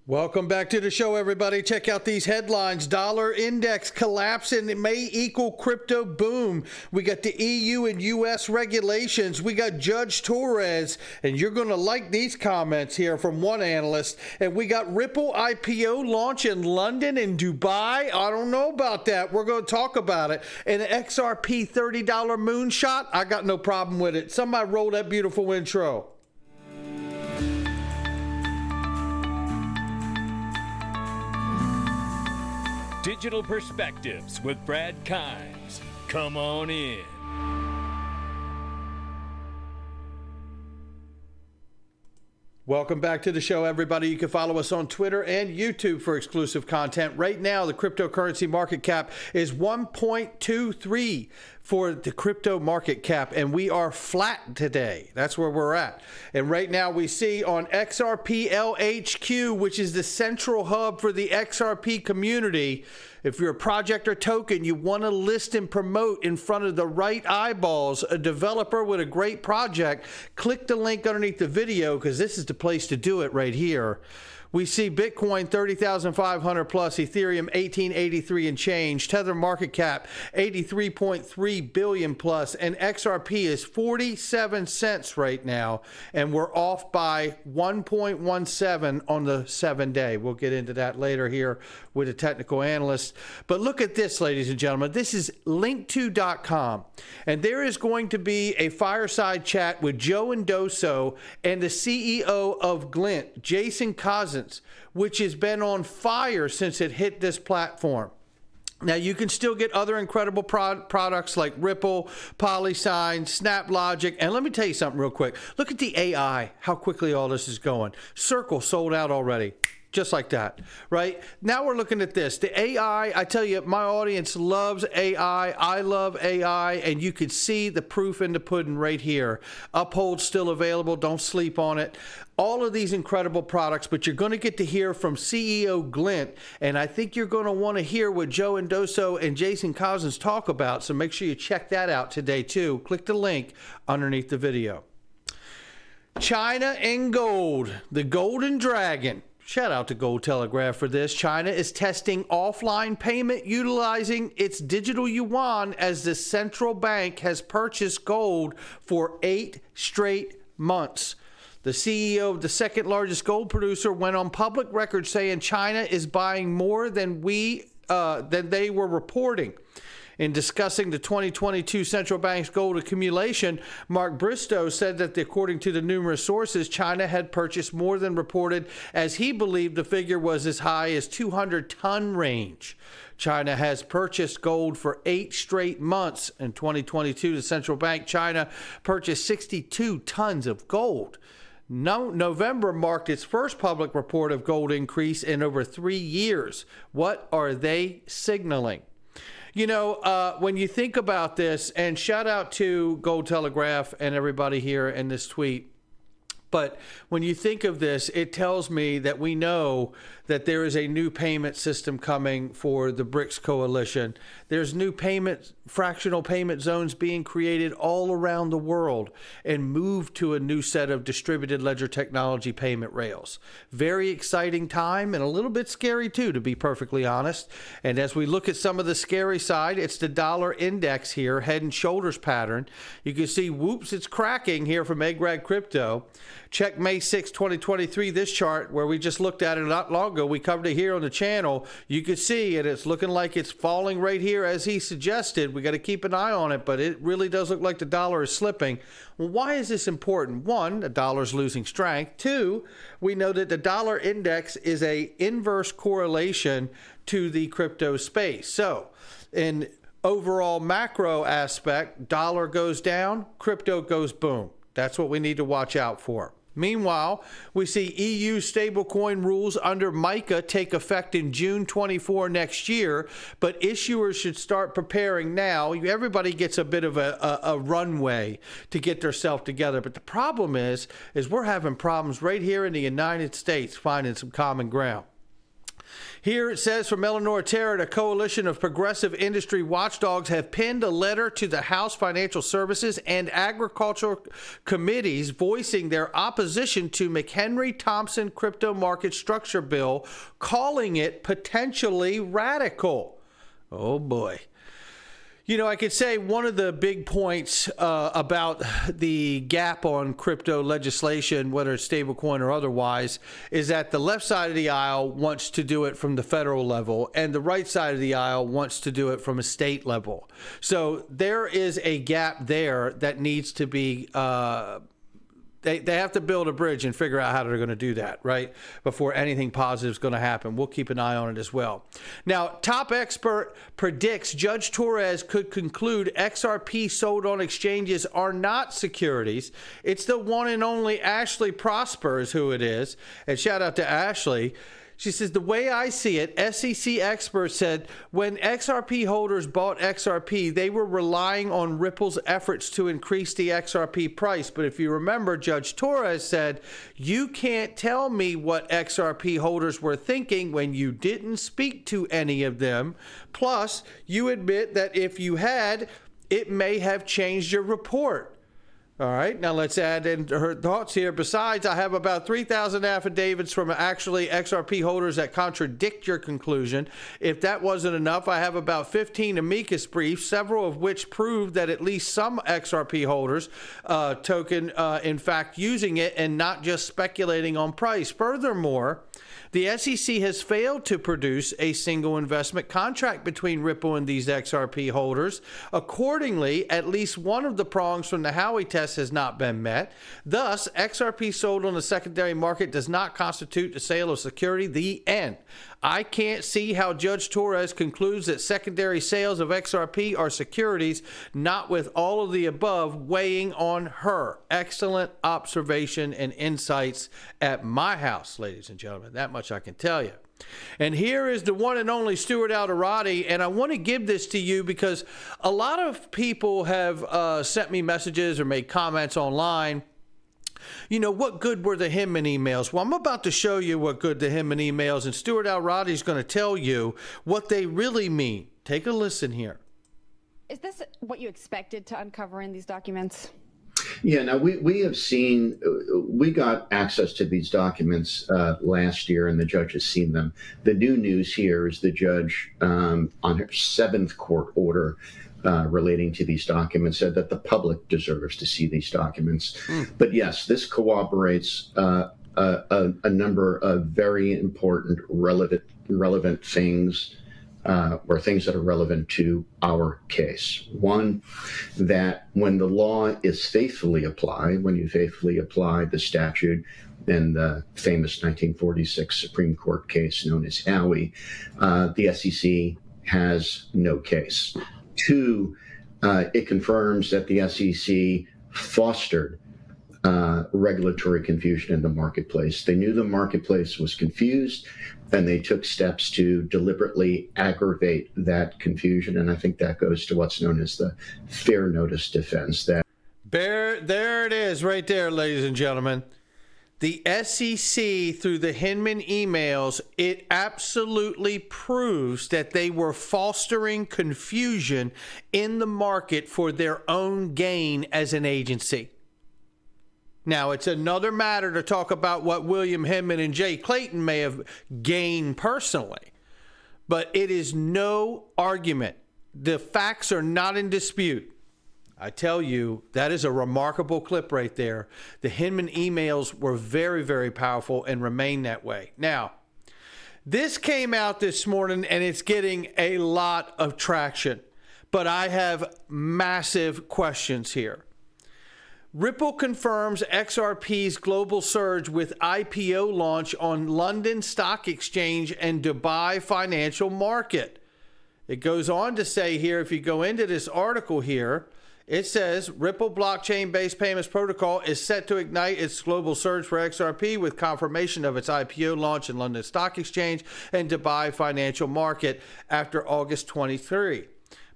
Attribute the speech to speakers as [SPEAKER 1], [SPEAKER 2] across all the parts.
[SPEAKER 1] Welcome back to the show, everybody. Check out these headlines. Dollar index collapsing. It may equal crypto boom. We got the EU and US regulations. We got Judge Torres, and you're going to like these comments here from one analyst. And we got Ripple IPO launch in London and Dubai. I don't know about that. We're going to talk about it. And an XRP $30 moonshot. I got no problem with it. Somebody roll that beautiful intro.
[SPEAKER 2] Digital Perspectives with Brad Kimes. Come on in.
[SPEAKER 1] Welcome back to the show, everybody. You can follow us on Twitter and YouTube for exclusive content. Right now, the cryptocurrency market cap is 1.23 for the crypto market cap, and we are flat today. That's where we're at. And right now, we see on XRP LHQ, which is the central hub for the XRP community. If you're a project or token, you want to list and promote in front of the right eyeballs, a developer with a great project, click the link underneath the video because this is the place to do it right here. We see Bitcoin 30,500 plus, Ethereum 1883 and change, Tether market cap 83.3 billion plus, and XRP is 47 cents right now, and we're off by 1.17 on the 7-day. We'll get into that later here with a technical analyst. But look at this, ladies and gentlemen. This is link2.com, and there is going to be a fireside chat with Joe Indoso and the CEO of Glint, Jason Cousins, which has been on fire since it hit this platform. Now, you can still get other incredible products like Ripple, PolySign, SnapLogic. And let me tell you something real quick. Look at the AI, how quickly all this is going. Circle sold out already. Just like that, right? Now we're looking at this. The AI, I tell you, my audience loves AI. I love AI, and you can see the proof in the pudding right here. Uphold still available. Don't sleep on it. All of these incredible products, but you're going to get to hear from CEO Glint, and I think you're going to want to hear what Joe Indoso and Jason Cousins talk about, so make sure you check that out today, too. Click the link underneath the video. China and gold, the golden dragon. Shout out to Gold Telegraph for this. China is testing offline payment utilizing its digital yuan as the central bank has purchased gold for 8 straight months. The CEO of the second largest gold producer went on public record saying China is buying more than they were reporting. In discussing the 2022 central bank's gold accumulation, Mark Bristow said that according to the numerous sources, China had purchased more than reported, as he believed the figure was as high as 200-ton range. China has purchased gold for 8 straight months. In 2022, the central bank China purchased 62 tons of gold. November marked its first public report of gold increase in over 3 years. What are they signaling? You know, when you think about this, and shout out to Gold Telegraph and everybody here in this tweet, but when you think of this, it tells me that we know that there is a new payment system coming for the BRICS coalition. There's new fractional payment zones being created all around the world and moved to a new set of distributed ledger technology payment rails. Very exciting time and a little bit scary too, to be perfectly honest. And as we look at some of the scary side, it's the dollar index here, head and shoulders pattern. You can see, whoops, it's cracking here from Eggrad Crypto. Check May 6, 2023, this chart where we just looked at it not long ago. We covered it here on the channel. You can see it. It's looking like it's falling right here as he suggested. We got to keep an eye on it, but it really does look like the dollar is slipping. Well, why is this important? One, the dollar's losing strength. Two, we know that the dollar index is a inverse correlation to the crypto space. So in overall macro aspect, dollar goes down, crypto goes boom. That's what we need to watch out for. Meanwhile, we see EU stablecoin rules under MiCA take effect in June 24 next year, but issuers should start preparing now. Everybody gets a bit of a runway to get themselves together. But the problem is we're having problems right here in the United States finding some common ground. Here it says from Eleanor Terrett, a coalition of progressive industry watchdogs have penned a letter to the House Financial Services and Agricultural Committees voicing their opposition to McHenry-Thompson crypto market structure bill, calling it potentially radical. Oh boy. You know, I could say one of the big points about the gap on crypto legislation, whether it's stablecoin or otherwise, is that the left side of the aisle wants to do it from the federal level and the right side of the aisle wants to do it from a state level. So there is a gap there that needs to be They have to build a bridge and figure out how they're going to do that, right? Before anything positive is going to happen. We'll keep an eye on it as well. Now, top expert predicts Judge Torres could conclude XRP sold on exchanges are not securities. It's the one and only Ashley Prosper is who it is. And shout out to Ashley. She says, the way I see it, SEC experts said when XRP holders bought XRP, they were relying on Ripple's efforts to increase the XRP price. But if you remember, Judge Torres said, you can't tell me what XRP holders were thinking when you didn't speak to any of them. Plus, you admit that if you had, it may have changed your report. All right, now let's add in her thoughts here. Besides, I have about 3,000 affidavits from actually XRP holders that contradict your conclusion. If that wasn't enough, I have about 15 amicus briefs, several of which prove that at least some XRP holders in fact, using it and not just speculating on price. Furthermore, the SEC has failed to produce a single investment contract between Ripple and these XRP holders. Accordingly, at least one of the prongs from the Howey test has not been met. Thus, XRP sold on the secondary market does not constitute the sale of security. The end. I can't see how Judge Torres concludes that secondary sales of XRP are securities, not with all of the above weighing on her. Excellent observation and insights at my house, ladies and gentlemen. That much I can tell you. And here is the one and only Stuart Elrod, and I want to give this to you because a lot of people have sent me messages or made comments online. You know, what good were the Hinman emails? Well, I'm about to show you what good the Hinman emails, and Stuart Elrod is going to tell you what they really mean. Take a listen here.
[SPEAKER 3] Is this what you expected to uncover in these documents?
[SPEAKER 4] Yeah, now we have seen, we got access to these documents last year, and the judge has seen them. The new news here is the judge on her seventh court order relating to these documents said that the public deserves to see these documents. But yes, this corroborates a number of very important, relevant things, or things that are relevant to our case. One, that when the law is faithfully applied, when you faithfully apply the statute in the famous 1946 Supreme Court case known as Howey, the SEC has no case. Two, it confirms that the SEC fostered regulatory confusion in the marketplace. They knew the marketplace was confused, and they took steps to deliberately aggravate that confusion. And I think that goes to what's known as the fair notice defense. There
[SPEAKER 1] it is right there, ladies and gentlemen. The SEC, through the Hinman emails, it absolutely proves that they were fostering confusion in the market for their own gain as an agency. Now, it's another matter to talk about what William Hinman and Jay Clayton may have gained personally, but it is no argument. The facts are not in dispute. I tell you, that is a remarkable clip right there. The Hinman emails were very, very powerful and remain that way. Now, this came out this morning and it's getting a lot of traction, but I have massive questions here. Ripple confirms XRP's global surge with IPO launch on London Stock Exchange and Dubai Financial Market. It goes on to say here, if you go into this article here, it says Ripple blockchain-based payments protocol is set to ignite its global surge for XRP with confirmation of its IPO launch in London Stock Exchange and Dubai Financial Market after August 23.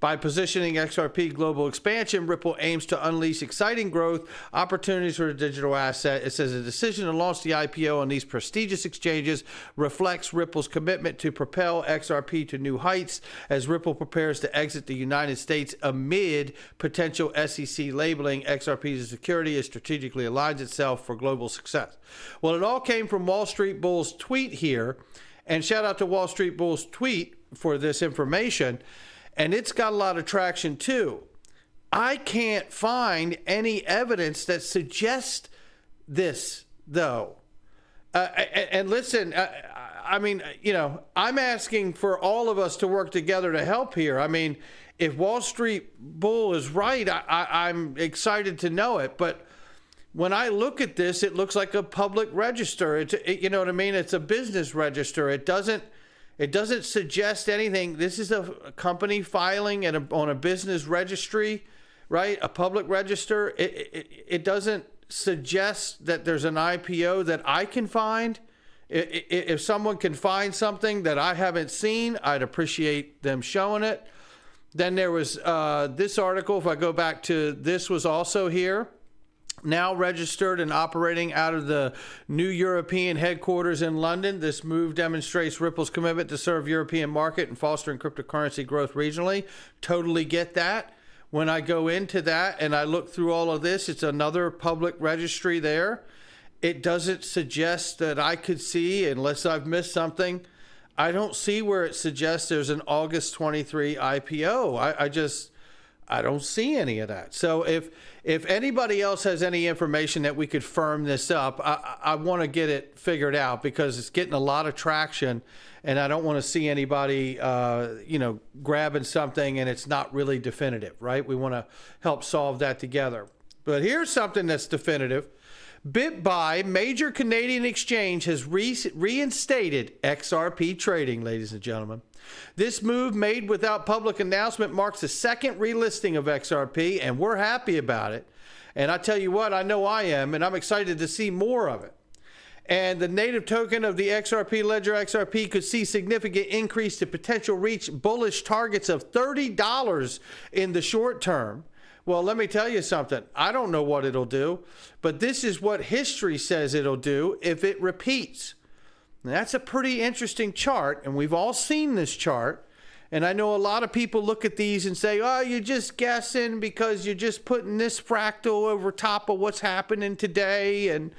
[SPEAKER 1] By positioning XRP global expansion, Ripple aims to unleash exciting growth opportunities for a digital asset. It says a decision to launch the IPO on these prestigious exchanges reflects Ripple's commitment to propel XRP to new heights as Ripple prepares to exit the United States amid potential SEC labeling. XRP as a security, it strategically aligns itself for global success. Well, it all came from Wall Street Bull's tweet here, and shout out to Wall Street Bull's tweet for this information. And it's got a lot of traction too. I can't find any evidence that suggests this, though. And listen, I mean, you know, I'm asking for all of us to work together to help here. I mean, if Wall Street Bull is right, I'm excited to know it. But when I look at this, it looks like a public register. You know what I mean? It's a business register. It doesn't suggest anything. This is a company filing on a business registry, right? A public register. It doesn't suggest that there's an IPO that I can find. If someone can find something that I haven't seen, I'd appreciate them showing it. Then there was this article. If I go back to this, was also here. Now registered and operating out of the new European headquarters in London, this move demonstrates Ripple's commitment to serve European market and fostering cryptocurrency growth regionally. Totally get that. When I go into that and I look through all of this, it's another public registry there. It doesn't suggest that I could see, unless I've missed something, I don't see where it suggests there's an August 23 IPO. I don't see any of that. So if anybody else has any information that we could firm this up, I want to get it figured out because it's getting a lot of traction, and I don't want to see anybody, grabbing something and it's not really definitive, right? We want to help solve that together. But here's something that's definitive. BitBuy, major Canadian exchange, has reinstated XRP trading, ladies and gentlemen. This move, made without public announcement, marks the second relisting of XRP, and we're happy about it. And I tell you what, I know I am, and I'm excited to see more of it. And the native token of the XRP ledger XRP could see significant increase to potential reach bullish targets of $30 in the short term. Well, let me tell you something. I don't know what it'll do, but this is what history says it'll do if it repeats. And that's a pretty interesting chart, and we've all seen this chart. And I know a lot of people look at these and say, oh, you're just guessing because you're just putting this fractal over top of what's happening today. And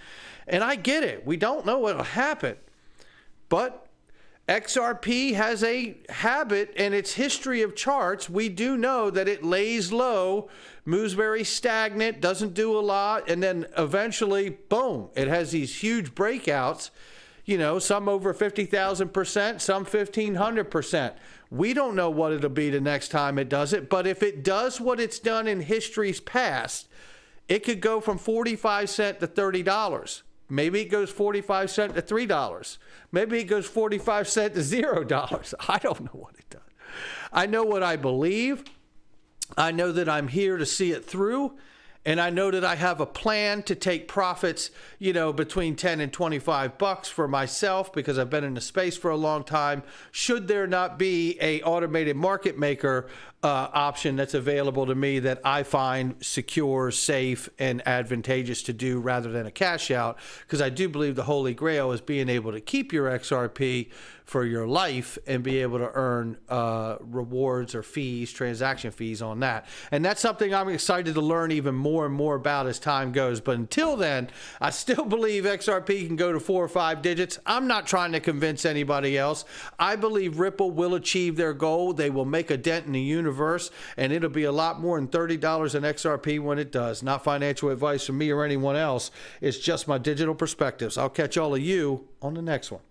[SPEAKER 1] I get it. We don't know what'll happen. But XRP has a habit in its history of charts. We do know that it lays low, moves very stagnant, doesn't do a lot, and then eventually, boom, it has these huge breakouts, some over 50,000%, some 1,500%. We don't know what it'll be the next time it does it, but if it does what it's done in history's past, it could go from 45 cents to $30. Maybe it goes 45 cents to $3. Maybe it goes 45 cents to $0. I don't know what it does. I know what I believe. I know that I'm here to see it through. And I know that I have a plan to take profits, between 10 and 25 bucks for myself because I've been in the space for a long time. Should there not be a automated market maker option that's available to me that I find secure, safe, and advantageous to do rather than a cash out, because I do believe the holy grail is being able to keep your XRP for your life and be able to earn rewards or fees, transaction fees on that. And that's something I'm excited to learn even more and more about as time goes. But until then, I still believe XRP can go to 4 or 5 digits. I'm not trying to convince anybody else. I believe Ripple will achieve their goal. They will make a dent in the universe, and it'll be a lot more than $30 in XRP when it does. Not financial advice from me or anyone else. It's just my digital perspectives. I'll catch all of you on the next one.